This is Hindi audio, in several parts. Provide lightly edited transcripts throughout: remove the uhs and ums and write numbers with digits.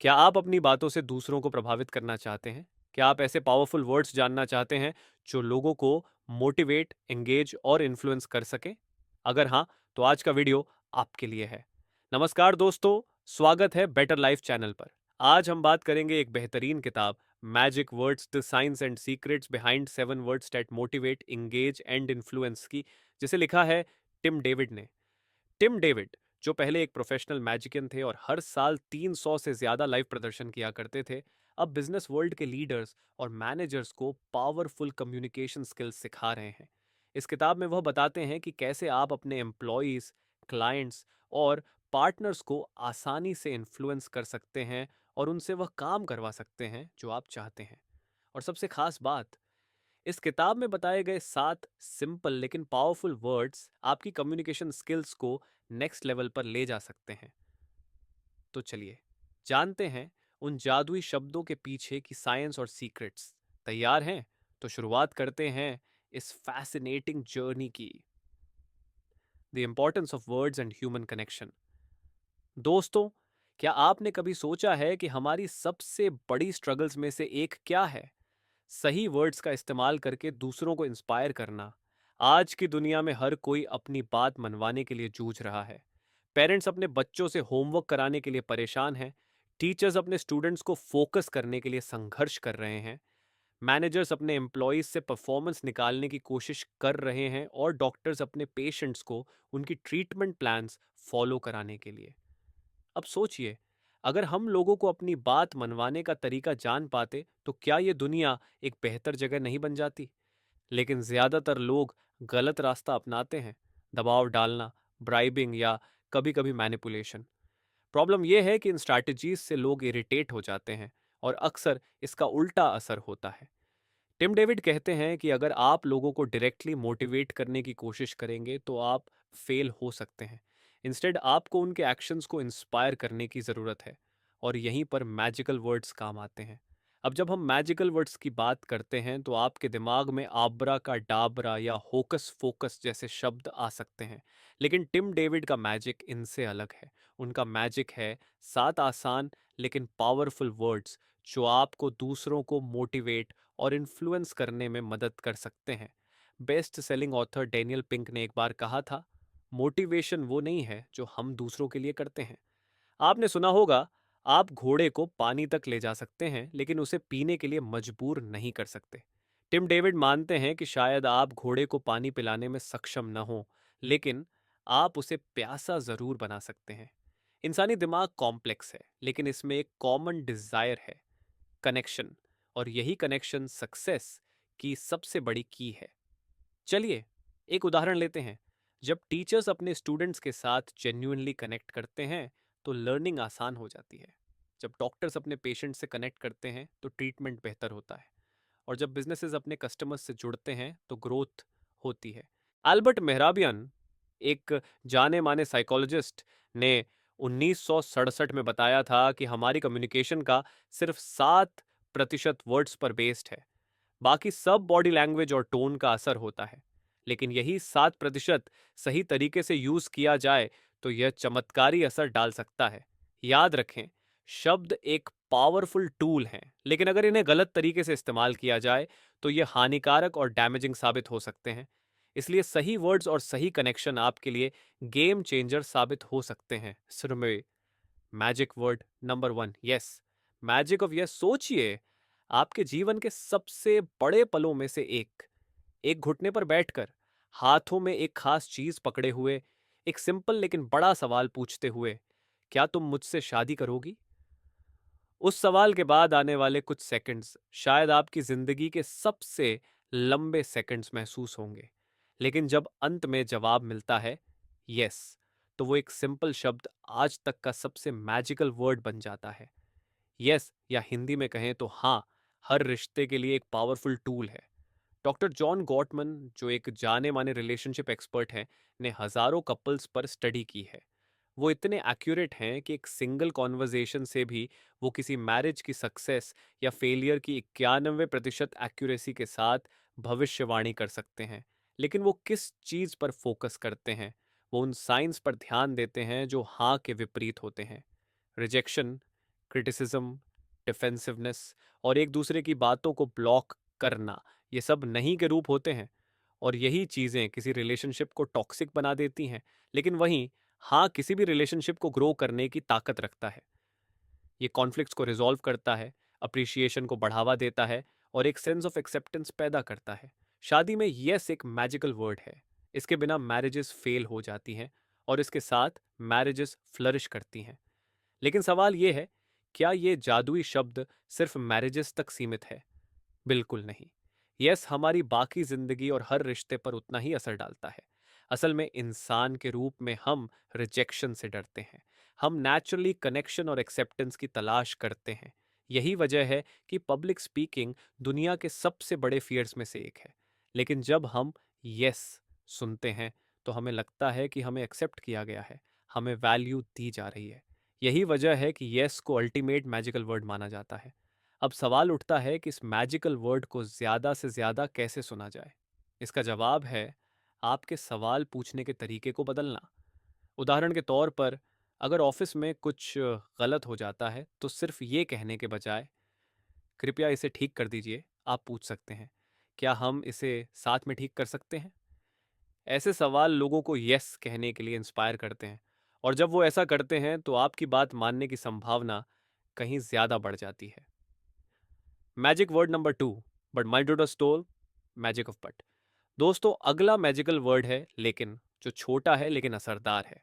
क्या आप अपनी बातों से दूसरों को प्रभावित करना चाहते हैं? क्या आप ऐसे पावरफुल वर्ड्स जानना चाहते हैं जो लोगों को मोटिवेट, एंगेज और इन्फ्लुएंस कर सके? अगर हाँ, तो आज का वीडियो आपके लिए है। नमस्कार दोस्तों, स्वागत है बेटर लाइफ चैनल पर। आज हम बात करेंगे एक बेहतरीन किताब, magic words the science and secrets behind 7 words that motivate, engage and influence की, जिसे लिखा है टिम डेविड ने। टिम डेविड, जो पहले एक प्रोफेशनल मैजिशियन थे और हर साल 300 से ज्यादा लाइव प्रदर्शन किया करते थे, अब बिजनेस वर्ल्ड के लीडर्स और मैनेजर्स को पावरफुल कम्युनिकेशन स्किल्स सिखा रहे हैं। इस किताब में वह बताते हैं कि कैसे आप अपने एम्प्लॉयज, क्लाइंट्स और पार्टनर्स को आसानी से इन्फ्लुएंस कर सकते हैं और उनसे वह काम करवा सकते हैं जो आप चाहते हैं। और सबसे खास बात, इस किताब में बताए गए 7 सिंपल लेकिन पावरफुल वर्ड्स आपकी कम्युनिकेशन स्किल्स को नेक्स्ट लेवल पर ले जा सकते हैं। तो चलिए जानते हैं उन जादुई शब्दों के पीछे की साइंस और सीक्रेट्स। तैयार हैं? तो शुरुआत करते हैं इस फैसिनेटिंग जर्नी की। The importance of words and human connection. दोस्तों, क्या आपने कभी सोचा है कि हमारी सबसे बड़ी स्ट्रगल्स में से एक क्या है? सही वर्ड्स का इस्तेमाल करके दूसरों को इंस्पायर करना। आज की दुनिया में हर कोई अपनी बात मनवाने के लिए जूझ रहा है। पेरेंट्स अपने बच्चों से होमवर्क कराने के लिए परेशान हैं। टीचर्स अपने स्टूडेंट्स को फोकस करने के लिए संघर्ष कर रहे हैं। मैनेजर्स अपने एम्प्लॉयज से परफॉर्मेंस निकालने की कोशिश कर रहे हैं और डॉक्टर्स अपने पेशेंट्स को उनकी ट्रीटमेंट प्लान्स फॉलो कराने के लिए। अब सोचिए, अगर हम लोगों को अपनी बात मनवाने का तरीका जान पाते तो क्या ये दुनिया एक बेहतर जगह नहीं बन जाती? लेकिन ज्यादातर लोग गलत रास्ता अपनाते हैं, दबाव डालना, ब्राइबिंग या कभी कभी मैनिपुलेशन। प्रॉब्लम यह है कि इन स्ट्रैटेजीज से लोग इरिटेट हो जाते हैं और अक्सर इसका उल्टा असर होता है। टिम डेविड कहते हैं कि अगर आप लोगों को डायरेक्टली मोटिवेट करने की कोशिश करेंगे तो आप फेल हो सकते हैं। इंस्टेड आपको उनके एक्शंस को इंस्पायर करने की ज़रूरत है, और यहीं पर मैजिकल वर्ड्स काम आते हैं। अब जब हम मैजिकल वर्ड्स की बात करते हैं तो आपके दिमाग में आब्रा का डाबरा या होकस फोकस जैसे शब्द आ सकते हैं, लेकिन टिम डेविड का मैजिक इनसे अलग है। उनका मैजिक है 7 आसान लेकिन पावरफुल वर्ड्स जो आपको दूसरों को मोटिवेट और इन्फ्लुएंस करने में मदद कर सकते हैं। Best selling author Daniel pink ने एक बार कहा था, मोटिवेशन वो नहीं है जो हम दूसरों के लिए करते हैं। आपने सुना होगा, आप घोड़े को पानी तक ले जा सकते हैं लेकिन उसे पीने के लिए मजबूर नहीं कर सकते। टिम डेविड मानते हैं कि शायद आप घोड़े को पानी पिलाने में सक्षम न हो, लेकिन आप उसे प्यासा जरूर बना सकते हैं। इंसानी दिमाग कॉम्प्लेक्स है, लेकिन इसमें एक कॉमन डिजायर है, कनेक्शन। और यही कनेक्शन सक्सेस की सबसे बड़ी की है। चलिए एक उदाहरण लेते हैं। जब टीचर्स अपने स्टूडेंट्स के साथ जेन्युइनली कनेक्ट करते हैं तो लर्निंग आसान हो जाती है। जब डॉक्टर्स अपने पेशेंट से कनेक्ट करते हैं तो ट्रीटमेंट बेहतर होता है। और जब बिजनेसेस अपने कस्टमर्स से जुड़ते हैं तो ग्रोथ होती है। एल्बर्ट मेहराबियन, एक जाने माने साइकोलॉजिस्ट, ने 1967 में बताया था कि हमारी कम्युनिकेशन का सिर्फ 7% वर्ड्स पर बेस्ड है। बाकी सब बॉडी लैंग्वेज और टोन का असर होता है। लेकिन यही 7% सही तरीके से यूज किया जाए तो यह चमत्कारी असर डाल सकता है। याद रखें, शब्द एक पावरफुल टूल हैं, लेकिन अगर इन्हें गलत तरीके से इस्तेमाल किया जाए तो यह हानिकारक और डैमेजिंग साबित हो सकते हैं। इसलिए सही वर्ड्स और सही कनेक्शन आपके लिए गेम चेंजर साबित हो सकते हैं। सुरमे, magic word number 1, yes. Magic of yes. सोचिए, आपके जीवन के सबसे बड़े पलों में से एक घुटने पर बैठकर, हाथों में एक खास चीज पकड़े हुए, एक सिंपल लेकिन बड़ा सवाल पूछते हुए, क्या तुम मुझसे शादी करोगी? उस सवाल के बाद आने वाले कुछ सेकंड्स शायद आपकी जिंदगी के सबसे लंबे सेकंड्स महसूस होंगे। लेकिन जब अंत में जवाब मिलता है, यस, तो वो एक सिंपल शब्द आज तक का सबसे मैजिकल वर्ड बन जाता है। यस, या हिंदी में कहें तो हाँ, हर रिश्ते के लिए एक पावरफुल टूल है। डॉक्टर जॉन गॉटमन, जो एक जाने माने रिलेशनशिप एक्सपर्ट हैं, ने हजारों कपल्स पर स्टडी की है। वो इतने एक्यूरेट हैं कि एक सिंगल कॉन्वर्जेशन से भी वो किसी मैरिज की सक्सेस या फेलियर की 91% एक्यूरेसी के साथ भविष्यवाणी कर सकते हैं। लेकिन वो किस चीज पर फोकस करते हैं? वो उन साइंस पर ध्यान देते हैं जो हाँ के विपरीत होते हैं। रिजेक्शन, क्रिटिसिज्म, डिफेंसिवनेस और एक दूसरे की बातों को ब्लॉक करना, ये सब नहीं के रूप होते हैं। और यही चीज़ें किसी रिलेशनशिप को टॉक्सिक बना देती हैं। लेकिन वहीं हाँ किसी भी रिलेशनशिप को ग्रो करने की ताकत रखता है। ये कॉन्फ्लिक्ट्स को रिजॉल्व करता है, अप्रिशिएशन को बढ़ावा देता है और एक सेंस ऑफ एक्सेप्टेंस पैदा करता है। शादी में यस एक मैजिकल वर्ड है। इसके बिना मैरिजेस फेल हो जाती हैं और इसके साथ मैरिजेस फ्लरिश करती हैं। लेकिन सवाल ये है, क्या ये जादुई शब्द सिर्फ मैरिजेस तक सीमित है? बिल्कुल नहीं। यस हमारी बाकी जिंदगी और हर रिश्ते पर उतना ही असर डालता है। असल में इंसान के रूप में हम रिजेक्शन से डरते हैं। हम नेचुरली कनेक्शन और एक्सेप्टेंस की तलाश करते हैं। यही वजह है कि पब्लिक स्पीकिंग दुनिया के सबसे बड़े फियर्स में से एक है। लेकिन जब हम यस सुनते हैं तो हमें लगता है कि हमें एक्सेप्ट किया गया है, हमें वैल्यू दी जा रही है। यही वजह है कि यस को अल्टीमेट मैजिकल वर्ड माना जाता है। अब सवाल उठता है कि इस मैजिकल वर्ड को ज़्यादा से ज़्यादा कैसे सुना जाए। इसका जवाब है आपके सवाल पूछने के तरीके को बदलना। उदाहरण के तौर पर, अगर ऑफिस में कुछ गलत हो जाता है तो सिर्फ ये कहने के बजाय कृपया इसे ठीक कर दीजिए, आप पूछ सकते हैं क्या हम इसे साथ में ठीक कर सकते हैं। ऐसे सवाल लोगों को यस कहने के लिए इंस्पायर करते हैं और जब वो ऐसा करते हैं तो आपकी बात मानने की संभावना कहीं ज़्यादा बढ़ जाती है। Magic word number 2, but my do stole, magic of but. दोस्तों अगला मैजिकल वर्ड है लेकिन, जो छोटा है लेकिन असरदार है।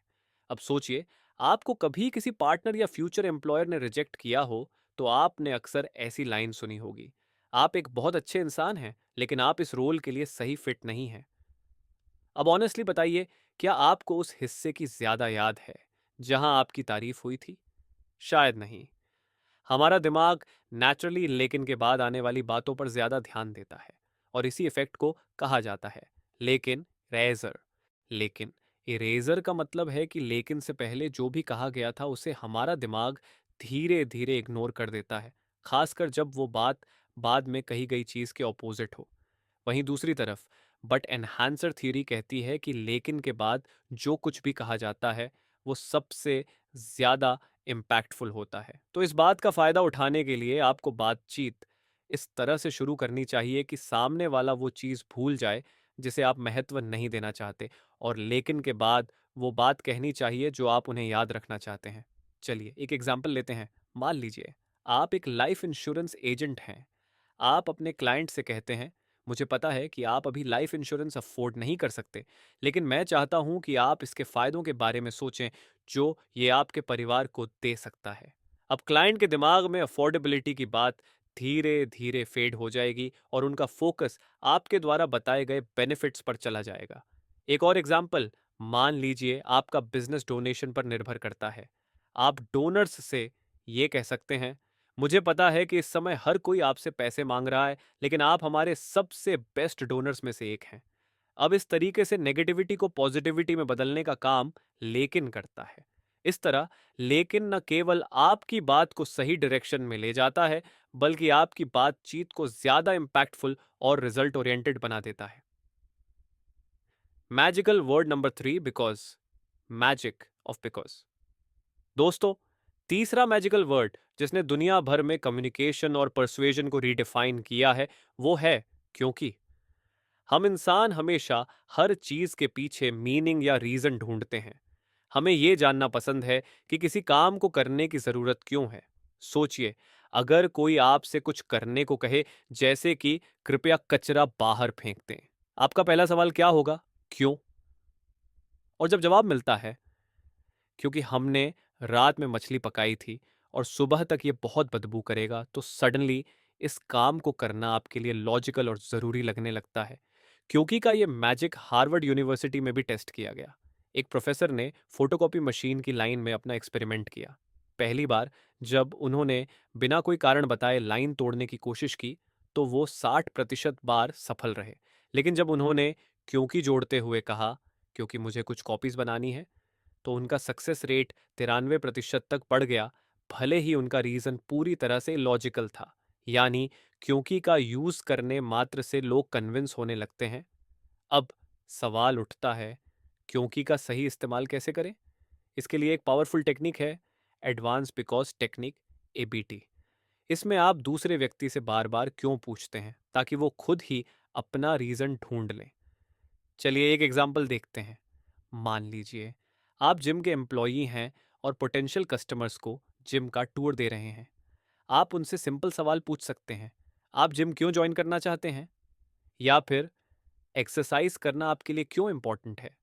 अब सोचिए, आपको कभी किसी पार्टनर या फ्यूचर एम्प्लॉयर ने रिजेक्ट किया हो तो आपने अक्सर ऐसी लाइन सुनी होगी, आप एक बहुत अच्छे इंसान हैं लेकिन आप इस रोल के लिए सही फिट नहीं हैं। अब ऑनेस्टली बताइए, क्या आपको उस हिस्से की ज्यादा याद है जहां आपकी तारीफ हुई थी? शायद नहीं। हमारा दिमाग नेचुरली लेकिन के बाद आने वाली बातों पर ज्यादा ध्यान देता है और इसी इफेक्ट को कहा जाता है लेकिन रेजर। लेकिन इरेजर का मतलब है कि लेकिन से पहले जो भी कहा गया था उसे हमारा दिमाग धीरे धीरे इग्नोर कर देता है, खासकर जब वो बात बाद में कही गई चीज के ऑपोजिट हो। वहीं दूसरी तरफ बट एनहांसर थ्योरी कहती है कि लेकिन के बाद जो कुछ भी कहा जाता है वो सबसे ज्यादा इम्पैक्टफुल होता है। तो इस बात का फायदा उठाने के लिए आपको बातचीत इस तरह से शुरू करनी चाहिए कि सामने वाला वो चीज भूल जाए जिसे आप महत्व नहीं देना चाहते, और लेकिन के बाद वो बात कहनी चाहिए जो आप उन्हें याद रखना चाहते हैं। चलिए एक एग्जाम्पल लेते हैं। मान लीजिए आप एक लाइफ इंश्योरेंस एजेंट हैं। आप अपने क्लाइंट से कहते हैं, मुझे पता है कि आप अभी लाइफ इंश्योरेंस अफोर्ड नहीं कर सकते, लेकिन मैं चाहता हूं कि आप इसके फायदों के बारे में सोचें जो ये आपके परिवार को दे सकता है। अब क्लाइंट के दिमाग में अफोर्डेबिलिटी की बात धीरे धीरे फेड हो जाएगी और उनका फोकस आपके द्वारा बताए गए बेनिफिट्स पर चला जाएगा। एक और एग्जाम्पल, मान लीजिए आपका बिजनेस डोनेशन पर निर्भर करता है। आप डोनर्स से ये कह सकते हैं, मुझे पता है कि इस समय हर कोई आपसे पैसे मांग रहा है, लेकिन आप हमारे सबसे बेस्ट डोनर्स में से एक हैं। अब इस तरीके से नेगेटिविटी को पॉजिटिविटी में बदलने का काम लेकिन करता है। इस तरह लेकिन न केवल आपकी बात को सही डायरेक्शन में ले जाता है, बल्कि आपकी बातचीत को ज्यादा इंपैक्टफुल और रिजल्ट ओरिएंटेड बना देता है। Magical word number 3, because, magic of because. दोस्तों तीसरा मैजिकल वर्ड जिसने दुनिया भर में कम्युनिकेशन और परसुएजन को रीडिफाइन किया है वो है क्योंकि। हम इंसान हमेशा हर चीज के पीछे मीनिंग या रीजन ढूंढते हैं। हमें यह जानना पसंद है कि किसी काम को करने की जरूरत क्यों है। सोचिए, अगर कोई आपसे कुछ करने को कहे, जैसे कि कृपया कचरा बाहर फेंक दें, आपका पहला सवाल क्या होगा? क्यों? और जब जवाब मिलता है क्योंकि हमने रात में मछली पकाई थी और सुबह तक ये बहुत बदबू करेगा, तो सडनली इस काम को करना आपके लिए लॉजिकल और ज़रूरी लगने लगता है। क्योंकि का ये मैजिक हार्वर्ड यूनिवर्सिटी में भी टेस्ट किया गया। एक प्रोफेसर ने फोटोकॉपी मशीन की लाइन में अपना एक्सपेरिमेंट किया। पहली बार जब उन्होंने बिना कोई कारण बताए लाइन तोड़ने की कोशिश की तो वो 60% बार सफल रहे। लेकिन जब उन्होंने क्योंकि जोड़ते हुए कहा, क्योंकि मुझे कुछ कॉपीज बनानी है, तो उनका सक्सेस रेट 93% तक बढ़ गया, भले ही उनका रीजन पूरी तरह से लॉजिकल था। यानी क्योंकि का यूज करने मात्र से लोग कन्विंस होने लगते हैं। अब सवाल उठता है, क्योंकि का सही इस्तेमाल कैसे करें? इसके लिए एक पावरफुल टेक्निक है, एडवांस बिकॉज टेक्निक, ABT। इसमें आप दूसरे व्यक्ति से बार बार क्यों पूछते हैं ताकि वो खुद ही अपना रीजन ढूंढ लें। चलिए एक एग्जाम्पल देखते हैं। मान लीजिए आप जिम के एम्प्लॉई हैं और पोटेंशियल कस्टमर्स को जिम का टूर दे रहे हैं। आप उनसे सिंपल सवाल पूछ सकते हैं, आप जिम क्यों ज्वाइन करना चाहते हैं, या फिर एक्सरसाइज करना आपके लिए क्यों इंपॉर्टेंट है।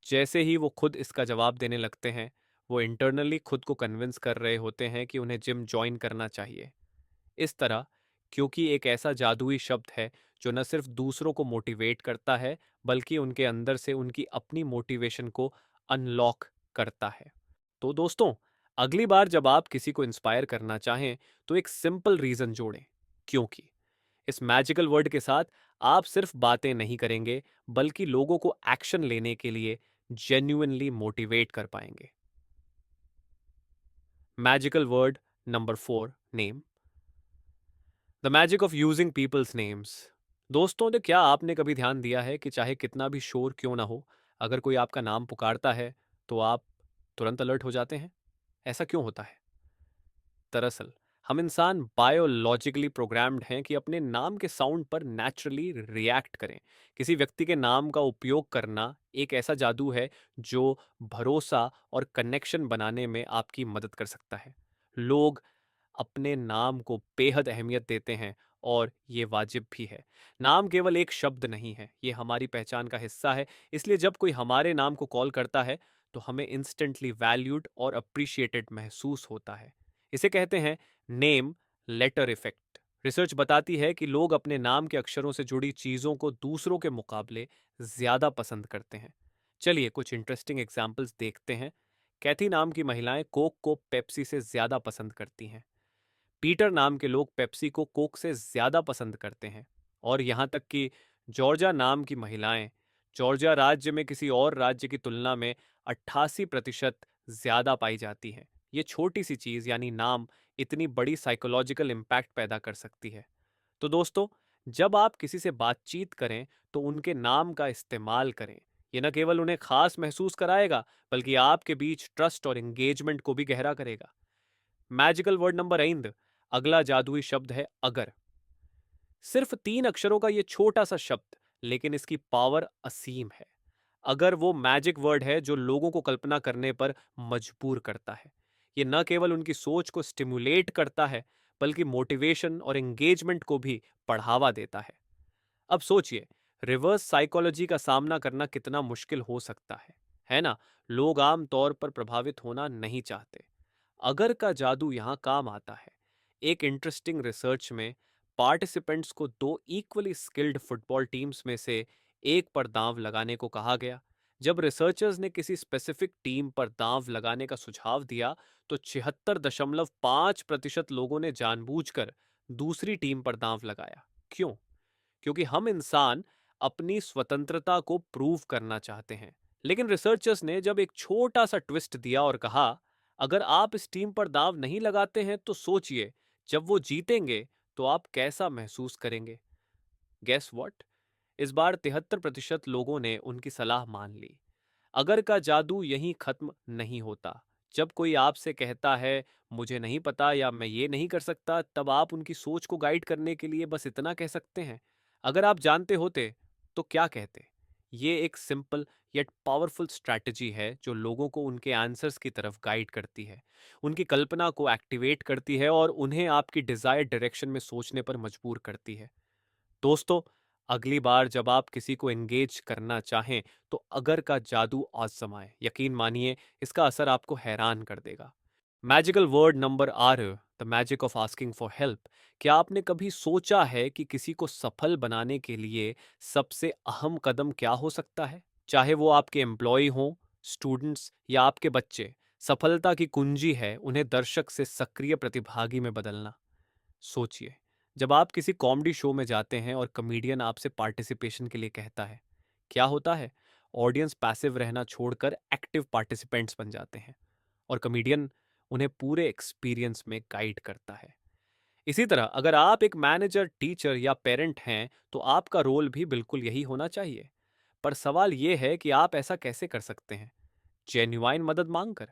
जैसे ही वो खुद इसका जवाब देने लगते हैं, वो इंटरनली खुद को कन्विंस कर रहे होते हैं कि उन्हें जिम ज्वाइन करना चाहिए। इस तरह, क्योंकि एक ऐसा जादुई शब्द है जो न सिर्फ दूसरों को मोटिवेट करता है, बल्कि उनके अंदर से उनकी अपनी मोटिवेशन को अनलॉक करता है। तो दोस्तों, अगली बार जब आप किसी को इंस्पायर करना चाहें, तो एक सिंपल रीजन जोड़ें। क्योंकि इस मैजिकल वर्ड के साथ आप सिर्फ बातें नहीं करेंगे, बल्कि लोगों को एक्शन लेने के लिए जेन्युइनली मोटिवेट कर पाएंगे। Magical word number 4, name. The magic of using people's names. दोस्तों, तो क्या आपने कभी ध्यान दिया है कि चाहे कितना भी शोर क्यों ना हो, अगर कोई आपका नाम पुकारता है तो आप तुरंत अलर्ट हो जाते हैं? ऐसा क्यों होता है? दरअसल हम इंसान बायोलॉजिकली प्रोग्राम्ड हैं कि अपने नाम के साउंड पर नेचुरली रिएक्ट करें। किसी व्यक्ति के नाम का उपयोग करना एक ऐसा जादू है जो भरोसा और कनेक्शन बनाने में आपकी मदद कर सकता है। लोग अपने नाम को बेहद अहमियत देते हैं, और ये वाजिब भी है। नाम केवल एक शब्द नहीं है, ये हमारी पहचान का हिस्सा है। इसलिए जब कोई हमारे नाम को कॉल करता है, तो हमें इंस्टेंटली वैल्यूड और अप्रिशिएटेड महसूस होता है। इसे कहते हैं नेम लेटर इफेक्ट। रिसर्च बताती है कि लोग अपने नाम के अक्षरों से जुड़ी चीजों को दूसरों के मुकाबले ज्यादा पसंद करते हैं। चलिए कुछ इंटरेस्टिंग एग्जाम्पल्स देखते हैं। कैथी नाम की महिलाएं कोक को पेप्सी से ज्यादा पसंद करती हैं। पीटर नाम के लोग पेप्सी को कोक से ज्यादा पसंद करते हैं। और यहां तक कि जॉर्जिया नाम की महिलाएं जॉर्जिया राज्य में किसी और राज्य की तुलना में 88% ज्यादा पाई जाती हैं। ये छोटी सी चीज यानी नाम इतनी बड़ी साइकोलॉजिकल इम्पैक्ट पैदा कर सकती है। तो दोस्तों, जब आप किसी से बातचीत करें, तो उनके नाम का इस्तेमाल करें। ये न केवल उन्हें खास महसूस कराएगा, बल्कि आपके बीच ट्रस्ट और एंगेजमेंट को भी गहरा करेगा। मैजिकल वर्ड नंबर 5, अगला जादुई शब्द है अगर। सिर्फ 3 अक्षरों का ये छोटा सा शब्द, लेकिन इसकी पावर असीम है। अगर वो मैजिक वर्ड है जो लोगों को कल्पना करने पर मजबूर करता है। ये न केवल उनकी सोच को स्टिमुलेट करता है, बल्कि मोटिवेशन और एंगेजमेंट को भी बढ़ावा देता है। अब सोचिए, रिवर्स साइकोलॉजी का सामना करना कितना मुश्किल हो सकता है ना? लोग आम तौर पर प्रभावित होना नहीं चाहते। अगर का जादू यहां काम आता है। एक इंटरेस्टिंग रिसर्च में पार्टिसिपेंट्स को 2 इक्वली स्किल्ड फुटबॉल टीम्स में से एक पर दांव लगाने को कहा गया। जब रिसर्चर्स ने किसी स्पेसिफिक टीम पर दांव लगाने का सुझाव दिया, तो 76.5% लोगों ने जानबूझकर दूसरी टीम पर दांव लगाया। क्यों? क्योंकि हम इंसान अपनी स्वतंत्रता को प्रूव करना चाहते हैं। लेकिन रिसर्चर्स ने जब एक छोटा सा ट्विस्ट दिया और कहा, अगर आप इस टीम पर दांव नहीं लगाते हैं, तो सोचिए, जब वो जीतेंगे तो आप कैसा महसूस करेंगे। Guess what? इस बार 73% लोगों ने उनकी सलाह मान ली। अगर का जादू यहीं खत्म नहीं होता। जब कोई आपसे कहता है मुझे नहीं पता या मैं ये नहीं कर सकता, तब आप उनकी सोच को गाइड करने के लिए बस इतना कह सकते हैं, अगर आप जानते होते तो क्या कहते। ये एक सिंपल येट पावरफुल स्ट्रैटेजी है जो लोगों को उनके आंसर्स की तरफ गाइड करती है, उनकी कल्पना को एक्टिवेट करती है और उन्हें आपकी डिजायर्ड डायरेक्शन में सोचने पर मजबूर करती है। दोस्तों, अगली बार जब आप किसी को एंगेज करना चाहें, तो अगर का जादू आजमाएं। यकीन मानिए, इसका असर आपको हैरान कर देगा। Magical word number 8, the magic of asking for help. क्या आपने कभी सोचा है कि किसी को सफल बनाने के लिए सबसे अहम कदम क्या हो सकता है? चाहे वो आपके एम्प्लॉय हों, स्टूडेंट्स या आपके बच्चे, सफलता की कुंजी है उन्हें दर्शक से सक्रिय प्रतिभागी में बदलना। सोचिए, जब आप किसी कॉमेडी शो में जाते हैं और कॉमेडियन आपसे पार्टिसिपेशन के लिए कहता है, क्या होता है? ऑडियंस पैसिव रहना छोड़कर एक्टिव पार्टिसिपेंट्स बन जाते हैं, और कॉमेडियन उन्हें पूरे एक्सपीरियंस में गाइड करता है। इसी तरह अगर आप एक मैनेजर, टीचर या पेरेंट हैं, तो आपका रोल भी बिल्कुल यही होना चाहिए। पर सवाल यह है कि आप ऐसा कैसे कर सकते हैं? जेन्युइन मदद मांगकर,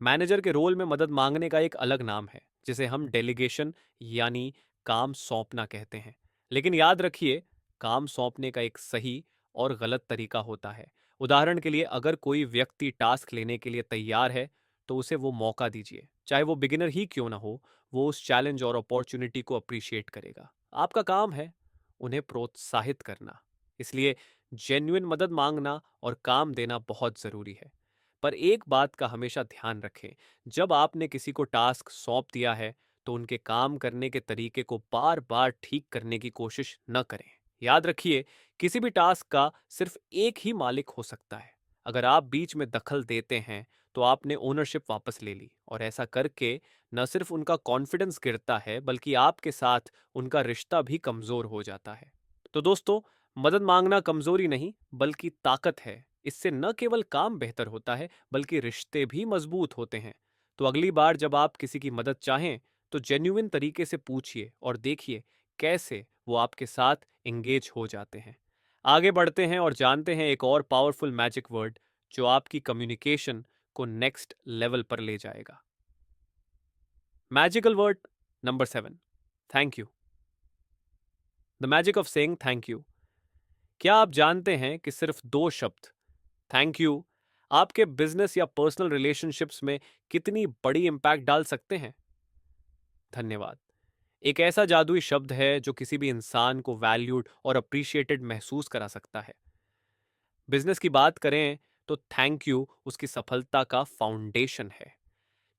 मैनेजर के रोल में मदद मांगने का एक अलग नाम है, जिसे हम डेलीगेशन यानी काम सौंपना कहते हैं। लेकिन याद रखिए, काम सौंपने का एक सही और गलत तरीका होता है। उदाहरण के लिए, अगर कोई व्यक्ति टास्क लेने के लिए तैयार है, तो उसे वो मौका दीजिए। चाहे वो बिगिनर ही क्यों ना हो, वो उस चैलेंज और अपॉर्चुनिटी को अप्रिशिएट करेगा। आपका काम है उन्हें प्रोत्साहित करना। इसलिए जेन्युइन मदद मांगना और काम देना बहुत जरूरी है। पर एक बात का हमेशा ध्यान रखें, जब आपने किसी को टास्क सौंप दिया है, तो उनके काम करने के तरीके को बार बार ठीक करने की कोशिश न करें। याद रखिए, किसी भी टास्क का सिर्फ एक ही मालिक हो सकता है। अगर आप बीच में दखल देते हैं, तो आपने ओनरशिप वापस ले ली, और ऐसा करके न सिर्फ उनका कॉन्फिडेंस गिरता है, बल्कि आपके साथ उनका रिश्ता भी कमजोर हो जाता है। तो दोस्तों, मदद मांगना कमजोरी नहीं, बल्कि ताकत है। इससे न केवल काम बेहतर होता है, बल्कि रिश्ते भी मजबूत होते हैं। तो अगली बार जब आप किसी की मदद चाहें, तो जेन्युइन तरीके से पूछिए और देखिए कैसे वो आपके साथ एंगेज हो जाते हैं। आगे बढ़ते हैं और जानते हैं एक और पावरफुल मैजिक वर्ड, जो आपकी कम्युनिकेशन को नेक्स्ट लेवल पर ले जाएगा। Magical word number 7, thank you. The magic of saying thank you. क्या आप जानते हैं कि सिर्फ 2 शब्द, थैंक यू, आपके बिजनेस या पर्सनल रिलेशनशिप्स में कितनी बड़ी इंपैक्ट डाल सकते हैं? धन्यवाद एक ऐसा जादुई शब्द है जो किसी भी इंसान को वैल्यूड और अप्रिशिएटेड महसूस करा सकता है। बिजनेस की बात करें, तो थैंक यू उसकी सफलता का फाउंडेशन है।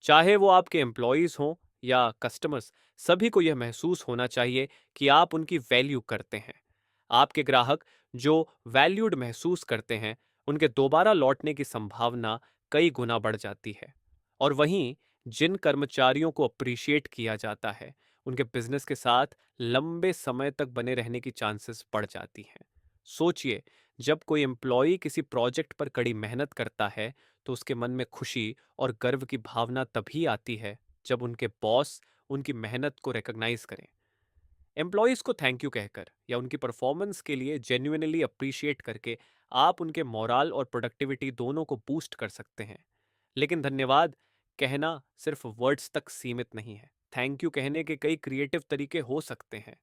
चाहे वो आपके एम्प्लॉयज हों या कस्टमर्स, सभी को यह महसूस होना चाहिए कि आप उनकी वैल्यू करते हैं। आपके ग्राहक जो वैल्यूड महसूस करते हैं, उनके दोबारा लौटने की संभावना कई गुना बढ़ जाती है। और वहीं जिन कर्मचारियों को अप्रिशिएट किया जाता है, उनके बिजनेस के साथ लंबे समय तक बने रहने की चांसेस बढ़ जाती हैं। सोचिए, जब कोई एम्प्लॉय किसी प्रोजेक्ट पर कड़ी मेहनत करता है, तो उसके मन में खुशी और गर्व की भावना तभी आती है जब उनके बॉस उनकी मेहनत को रिकॉग्नाइज करें। एम्प्लॉयज को थैंक यू कहकर या उनकी परफॉर्मेंस के लिए जेन्युइनली अप्रिशिएट करके आप उनके मोरल और प्रोडक्टिविटी दोनों को बूस्ट कर सकते हैं। लेकिन धन्यवाद कहना सिर्फ वर्ड्स तक सीमित नहीं है। थैंक यू कहने के कई क्रिएटिव तरीके हो सकते हैं।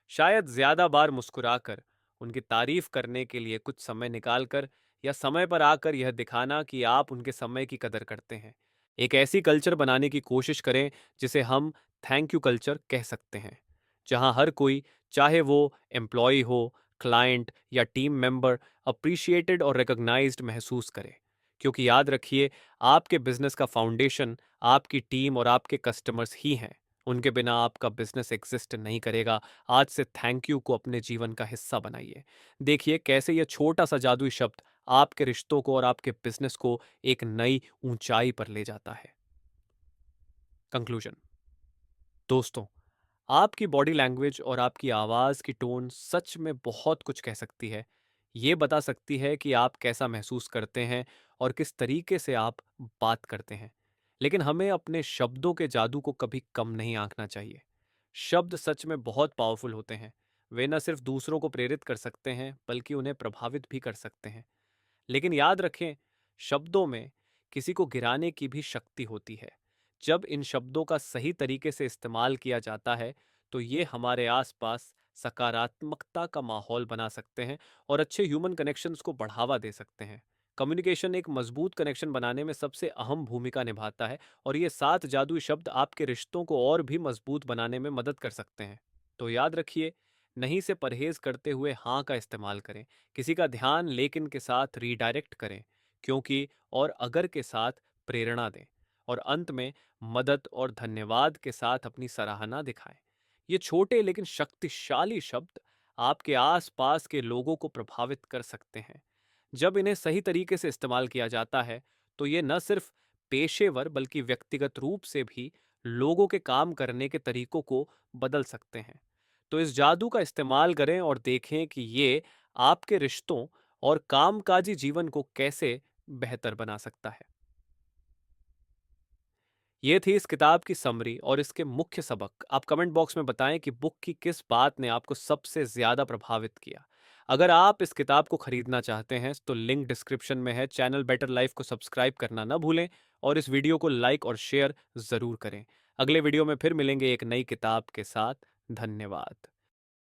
शायद ज्यादा बार मुस्कुराकर, उनकी तारीफ करने के लिए कुछ समय निकालकर, या समय पर आकर यह दिखाना कि आप उनके समय की कदर करते हैं। एक ऐसी कल्चर बनाने की कोशिश करें जिसे हम थैंक यू कल्चर कह सकते हैं, जहां हर कोई, चाहे वो एम्प्लॉय हो, क्लाइंट या टीम मेंबर, अप्रिशिएटेड और रिकॉग्नाइज्ड महसूस करे। क्योंकि याद रखिए, आपके बिजनेस का फाउंडेशन आपकी टीम और आपके कस्टमर्स ही हैं। उनके बिना आपका बिजनेस एग्जिस्ट नहीं करेगा। आज से थैंक यू को अपने जीवन का हिस्सा बनाइए। देखिए कैसे यह छोटा सा जादुई शब्द आपके रिश्तों को और आपके बिजनेस को एक नई ऊंचाई पर ले जाता है। कंक्लूजन। दोस्तों, आपकी बॉडी लैंग्वेज और आपकी आवाज की टोन सच में बहुत कुछ कह सकती है। ये बता सकती है कि आप कैसा महसूस करते हैं और किस तरीके से आप बात करते हैं। लेकिन हमें अपने शब्दों के जादू को कभी कम नहीं आंकना चाहिए। शब्द सच में बहुत पावरफुल होते हैं। वे न सिर्फ दूसरों को प्रेरित कर सकते हैं, बल्कि उन्हें प्रभावित भी कर सकते हैं। लेकिन याद रखें, शब्दों में किसी को गिराने की भी शक्ति होती है। जब इन शब्दों का सही तरीके से इस्तेमाल किया जाता है, तो ये हमारे आसपास सकारात्मकता का माहौल बना सकते हैं और अच्छे ह्यूमन कनेक्शंस को बढ़ावा दे सकते हैं। कम्युनिकेशन एक मजबूत कनेक्शन बनाने में सबसे अहम भूमिका निभाता है, और ये 7 जादुई शब्द आपके रिश्तों को और भी मजबूत बनाने में मदद कर सकते हैं। तो याद रखिए, नहीं से परहेज करते हुए हाँ का इस्तेमाल करें। किसी का ध्यान लेकिन के साथ रीडायरेक्ट करें, क्योंकि और अगर के साथ प्रेरणा दें। और अंत में मदद और धन्यवाद के साथ अपनी सराहना दिखाएं। ये छोटे लेकिन शक्तिशाली शब्द आपके आसपास के लोगों को प्रभावित कर सकते हैं। जब इन्हें सही तरीके से इस्तेमाल किया जाता है, तो ये न सिर्फ पेशेवर बल्कि व्यक्तिगत रूप से भी लोगों के काम करने के तरीकों को बदल सकते हैं। तो इस जादू का इस्तेमाल करें और देखें कि ये आपके रिश्तों और कामकाजी जीवन को कैसे बेहतर बना सकता है। ये थी इस किताब की समरी और इसके मुख्य सबक। आप कमेंट बॉक्स में बताएं कि बुक की किस बात ने आपको सबसे ज्यादा प्रभावित किया। अगर आप इस किताब को खरीदना चाहते हैं, तो लिंक डिस्क्रिप्शन में है। चैनल बेटर लाइफ को सब्सक्राइब करना ना भूलें और इस वीडियो को लाइक और शेयर ज़रूर करें। अगले वीडियो में फिर मिलेंगे एक नई किताब के साथ। धन्यवाद।